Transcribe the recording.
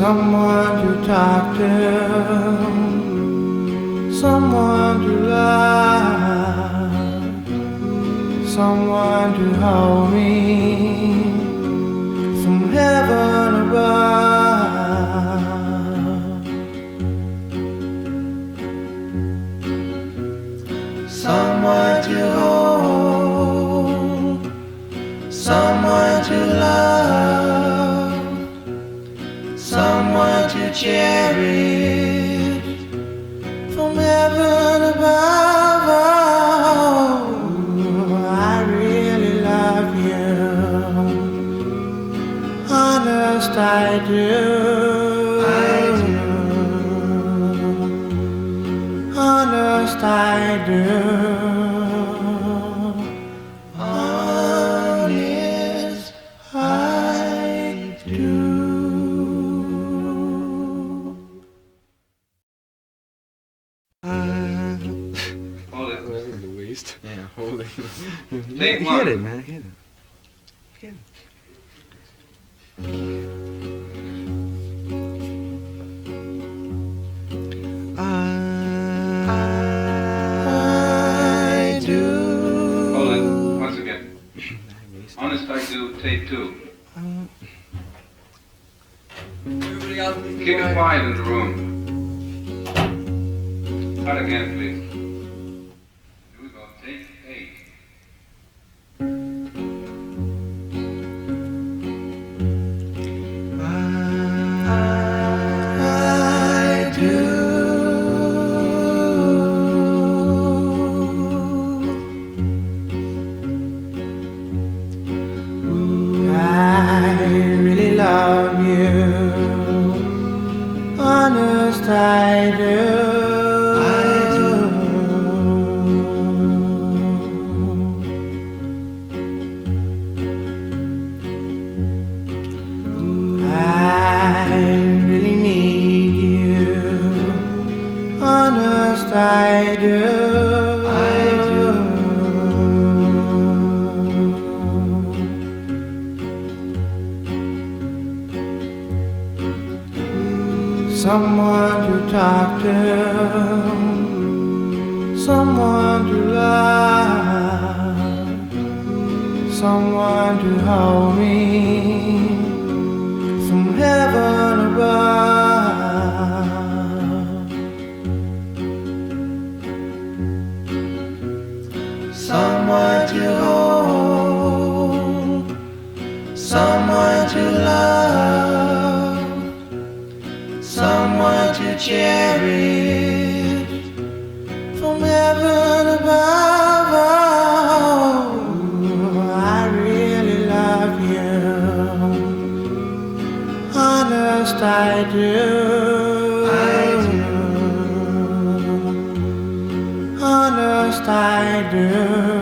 Someone to talk to, someone to love, someone to hold me from heaven above. Someone to hold, someone to love, someone to cherish from heaven above. Oh, I really love you, honest I do. Honest I do. Honest I do. Hold it. The waist. Yeah, hold it. Take Hit one. it, man. Hit it. Hit it. I do. Hold it. Once again. Honest I do. Take two. Everybody else, Keep it quiet in the room. Start again, please. Here we go. Take 8. I do. I really love you, honest I do. I really need you, honest I do. Someone to talk to, someone to love, someone to hold me from heaven above. Someone to hold, someone to love, someone to cherish from heaven above. Oh, I really love you, honest I do. Honest I do.